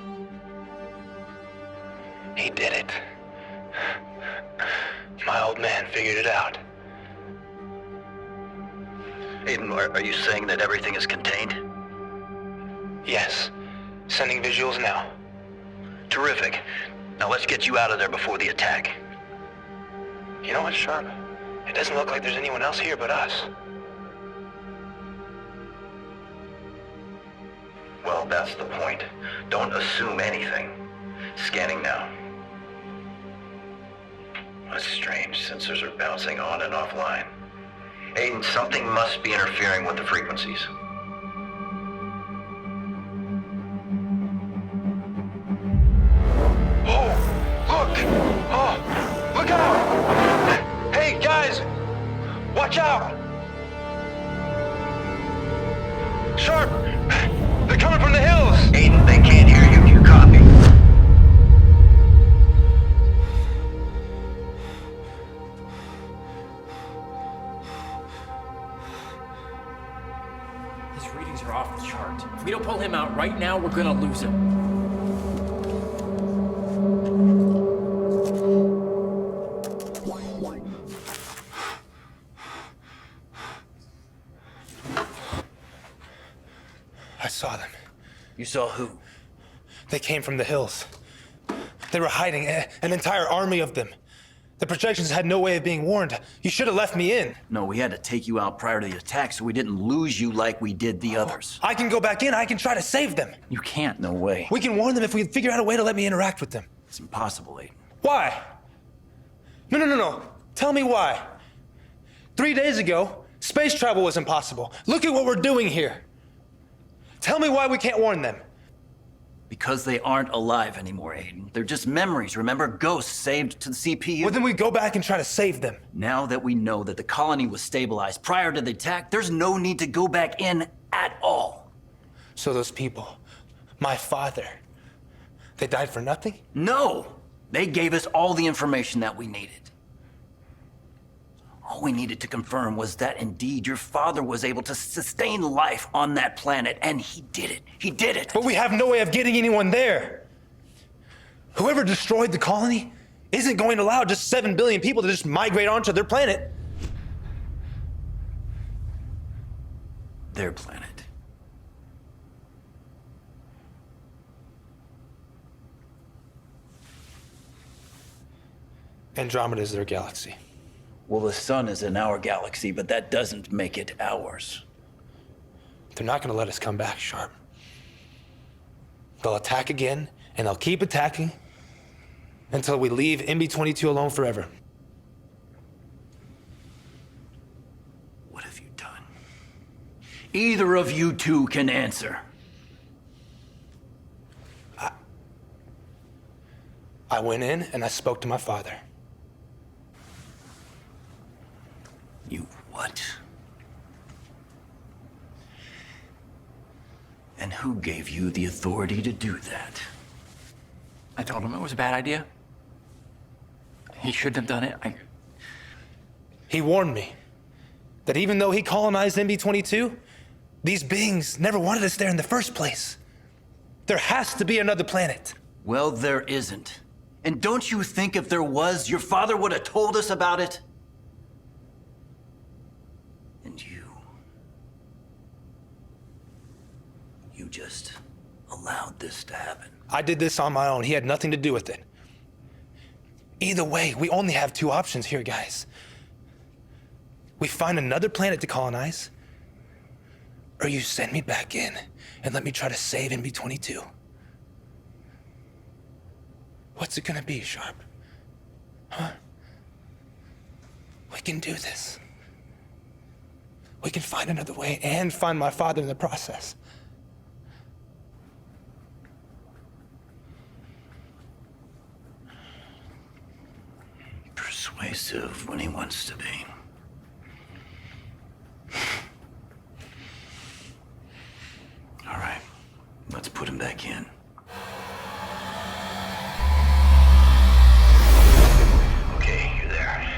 E: He did it. My old man figured it out.
A: Aiden, are you saying that everything is contained?
E: Yes. Sending visuals now.
A: Terrific. Now let's get you out of there before the attack.
E: You know what, Sharp? It doesn't look like there's anyone else here but us.
A: Well, that's the point. Don't assume anything. Scanning now. That's strange. Sensors are bouncing on and offline. Aiden, something must be interfering with the frequencies.
E: Oh, look! Oh, look out! Hey, guys! Watch out! Sharp! They're coming from the hills!
A: Aiden, they can't hear you. Do you copy?
B: His readings are off the chart. If we don't pull him out right now, we're gonna lose him.
C: I saw them.
A: You saw who?
C: They came from the hills. They were hiding, an entire army of them. The projections had no way of being warned. You should have left me in.
A: No, we had to take you out prior to the attack so we didn't lose you like we did the others.
C: I can go back in. I can try to save them.
B: You can't.
A: No way.
C: We can warn them if we figure out a way to let me interact with them.
A: It's impossible, Aiden.
C: Why? No. Tell me why. 3 days ago, space travel was impossible. Look at what we're doing here. Tell me why we can't warn them.
A: Because they aren't alive anymore, Aiden. They're just memories, remember? Ghosts saved to the CPU.
C: Well, then we go back and try to save them.
A: Now that we know that the colony was stabilized prior to the attack, there's no need to go back in at all.
C: So those people, my father, they died for nothing?
A: No! They gave us all the information that we needed. All we needed to confirm was that indeed your father was able to sustain life on that planet, and he did it. He did it!
C: But we have no way of getting anyone there. Whoever destroyed the colony isn't going to allow just 7 billion people to just migrate onto their planet.
A: Their planet.
C: Andromeda is their galaxy.
A: Well, the sun is in our galaxy, but that doesn't make it ours.
C: They're not going to let us come back, Sharp. They'll attack again, and they'll keep attacking until we leave MB-22 alone forever.
A: What have you done? Either of you two can answer.
C: I went in and I spoke to my father.
A: You what? And who gave you the authority to do that?
B: I told him it was a bad idea. He shouldn't have done it.
C: He warned me that even though he colonized MB-22, these beings never wanted us there in the first place. There has to be another planet.
A: Well, there isn't. And don't you think if there was, your father would have told us about it? And you just allowed this to happen.
C: I did this on my own. He had nothing to do with it. Either way, we only have two options here, guys. We find another planet to colonize, or you send me back in and let me try to save NB-22. What's it gonna be, Sharp? Huh? We can do this. We can find another way and find my father in the process.
A: Persuasive when he wants to be. All right, let's put him back in. Okay, you're there.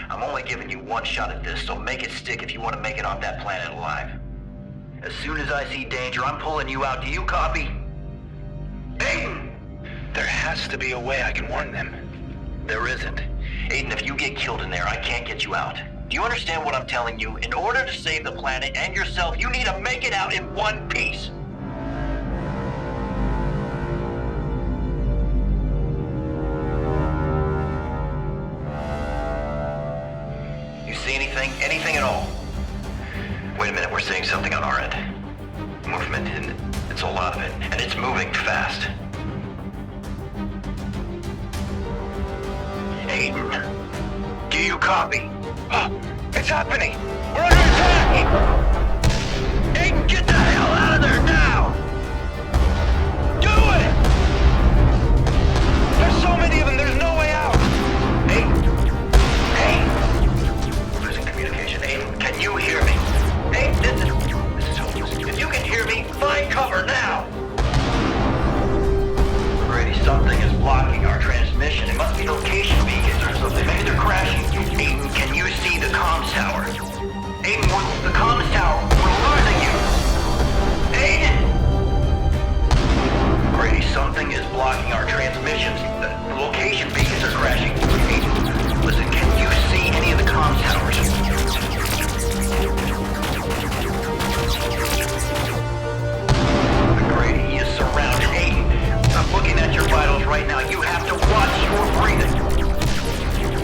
A: I'm only giving you one shot at this, so make it stick if you want to make it off that planet alive. As soon as I see danger, I'm pulling you out. Do you copy? Aiden!
C: There has to be a way I can warn them.
A: There isn't. Aiden, if you get killed in there, I can't get you out. Do you understand what I'm telling you? In order to save the planet and yourself, you need to make it out in one piece. You see anything? Anything at all? Wait a minute, we're seeing something on our end. Movement, and it's a lot of it, and it's moving fast. Aiden, do you copy?
C: It's happening!
A: We're under attack! Aiden, get the hell out of there now! Do it!
C: There's so many of them, there's no way out!
A: Hey! Losing communication. Aiden, can you hear me? Aiden, this is hopeless. If you can hear me, find cover now! Brady, something is blocking our transmission. It must be location beacons or something. Maybe they're crashing. Aiden, can you see the comms tower? Aiden, the comms tower. We're losing you. Aiden! Brady, something is blocking our transmissions. The location beacons are crashing. Aiden, listen, can you see any of the comms towers? Brady, he is surrounded. Aiden, I'm looking at your vitals right now. You have to watch your breathing.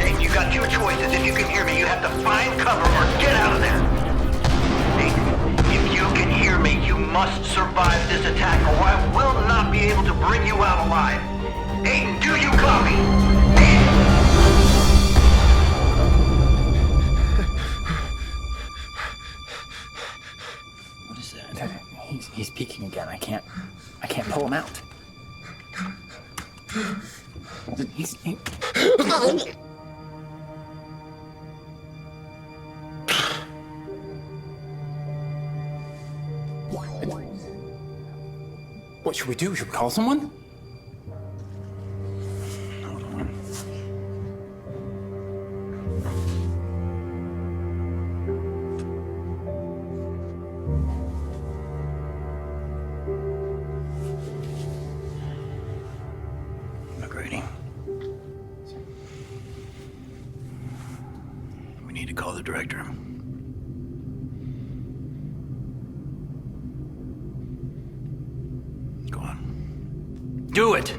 A: Aiden, you got two choices. If you can hear me, you have to find cover or get out of there. Aiden, if you can hear me, you must survive this attack or I will not be able to bring you out alive. Aiden, do you copy? Aiden! What is that?
B: He's peeking again. I can't pull him out. What should we do? Should we call someone?
A: Hold on. McGrady. We need to call the director. Go on. Do it!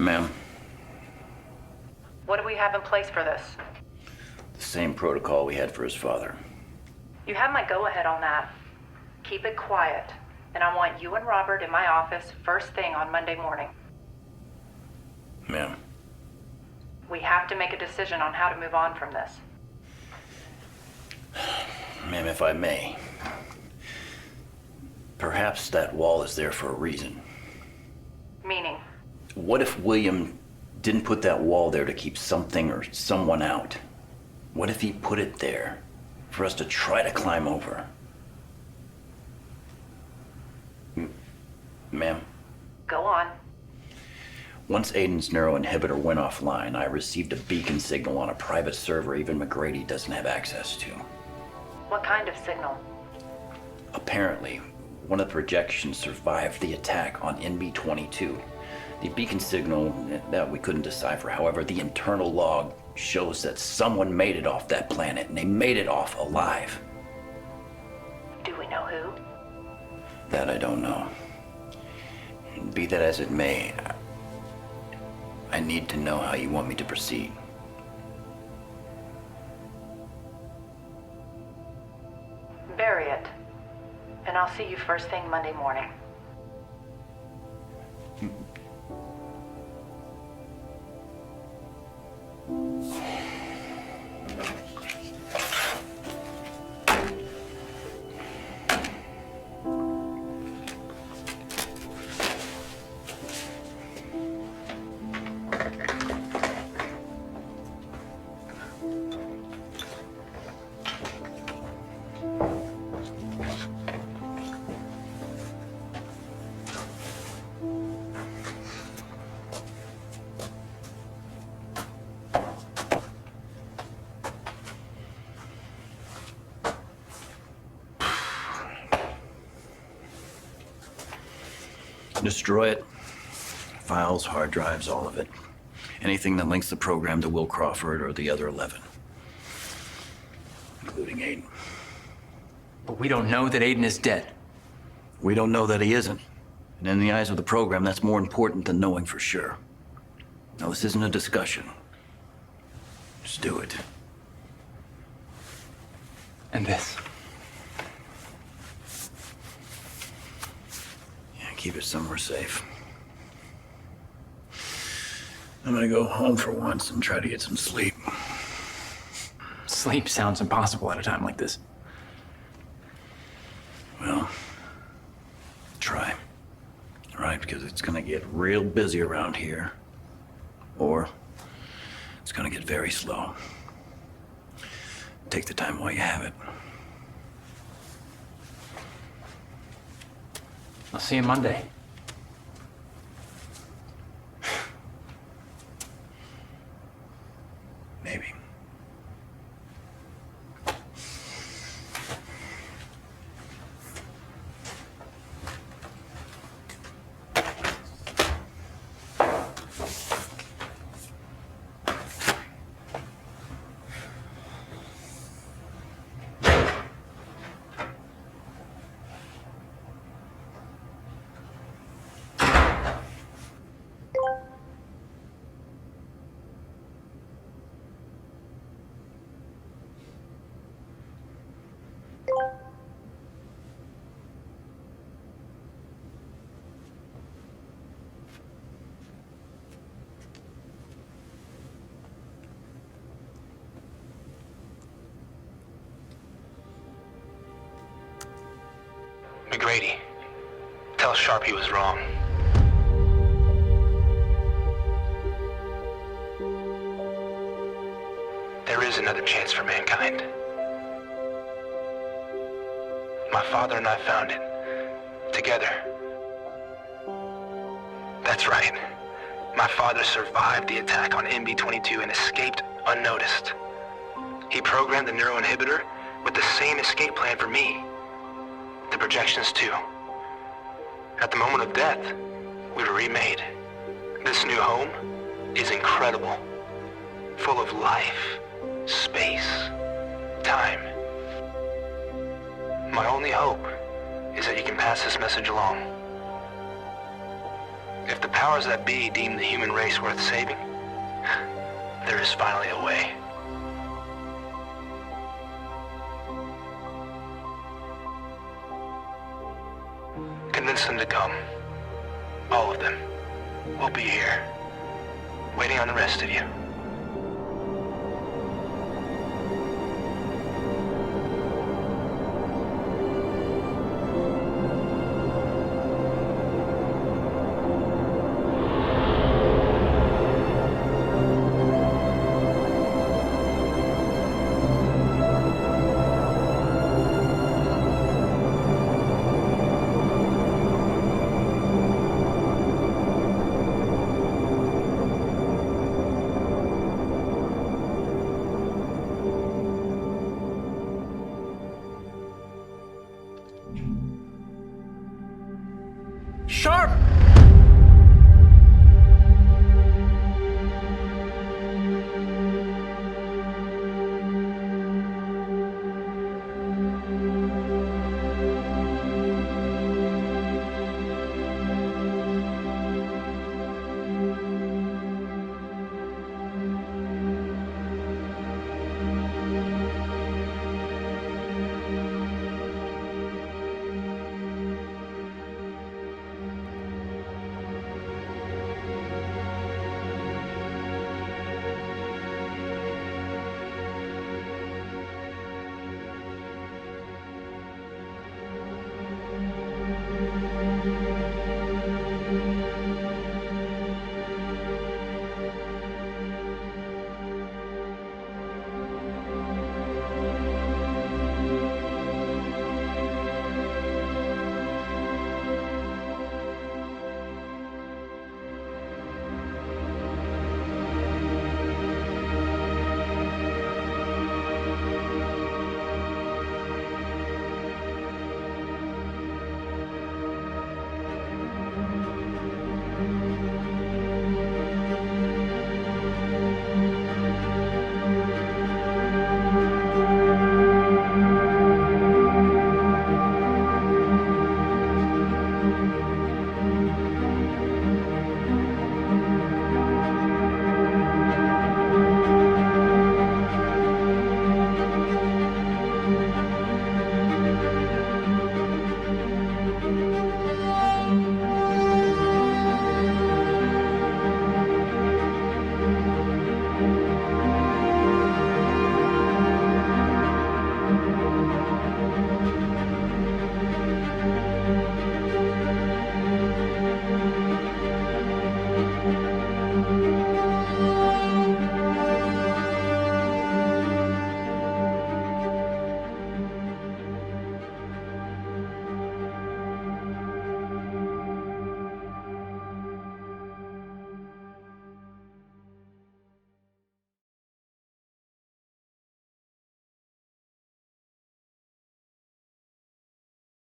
A: Ma'am,
F: What do we have in place for this?
A: the same protocol we had for his father.
F: You have my go-ahead on that. Keep it quiet, and I want you and Robert in my office first thing on Monday morning.
A: Ma'am,
F: We have to make a decision on how to move on from this.
A: ma'am, if I may. Perhaps that wall is there for a reason.
F: Meaning,
A: What if William didn't put that wall there to keep something or someone out? What if he put it there for us to try to climb over? Ma'am,
F: go on.
A: once Aiden's neuroinhibitor went offline, I received a beacon signal on a private server even McGrady doesn't have access to.
F: What kind of signal?
A: Apparently, one of the projections survived the attack on NB-22. The beacon signal that we couldn't decipher. However, the internal log shows that someone made it off that planet, and they made it off alive.
F: Do we know who?
A: That I don't know. Be that as it may, I need to know how you want me to proceed.
F: Bury it. And I'll see you first thing Monday morning.
A: Destroy it. Files, hard drives, all of it. Anything that links the program to Will Crawford or the other 11. Including Aiden.
B: But we don't know that Aiden is dead.
A: We don't know that he isn't. And in the eyes of the program, that's more important than knowing for sure. Now, this isn't a discussion. Just do it.
B: And this.
A: Yeah, keep it somewhere safe. I'm gonna go home for once and try to get some sleep.
B: Sleep sounds impossible at a time like this.
A: Well, try. All right, because it's gonna get real busy around here. Or it's gonna get very slow. Take the time while you have it.
B: I'll see you Monday.
A: Maybe.
E: McGrady, tell Sharp he was wrong. There is another chance for mankind. My father and I found it. Together. That's right. My father survived the attack on NB-22 and escaped unnoticed. He programmed the neuroinhibitor with the same escape plan for me. The projections too. At the moment of death, we were remade. This new home is incredible. Full of life, space, time. My only hope is that you can pass this message along.
G: If the powers that be deem the human race worth saving, there is finally a way. Convince them to come. All of them. We'll be here, waiting on the rest of you.
B: Sharp!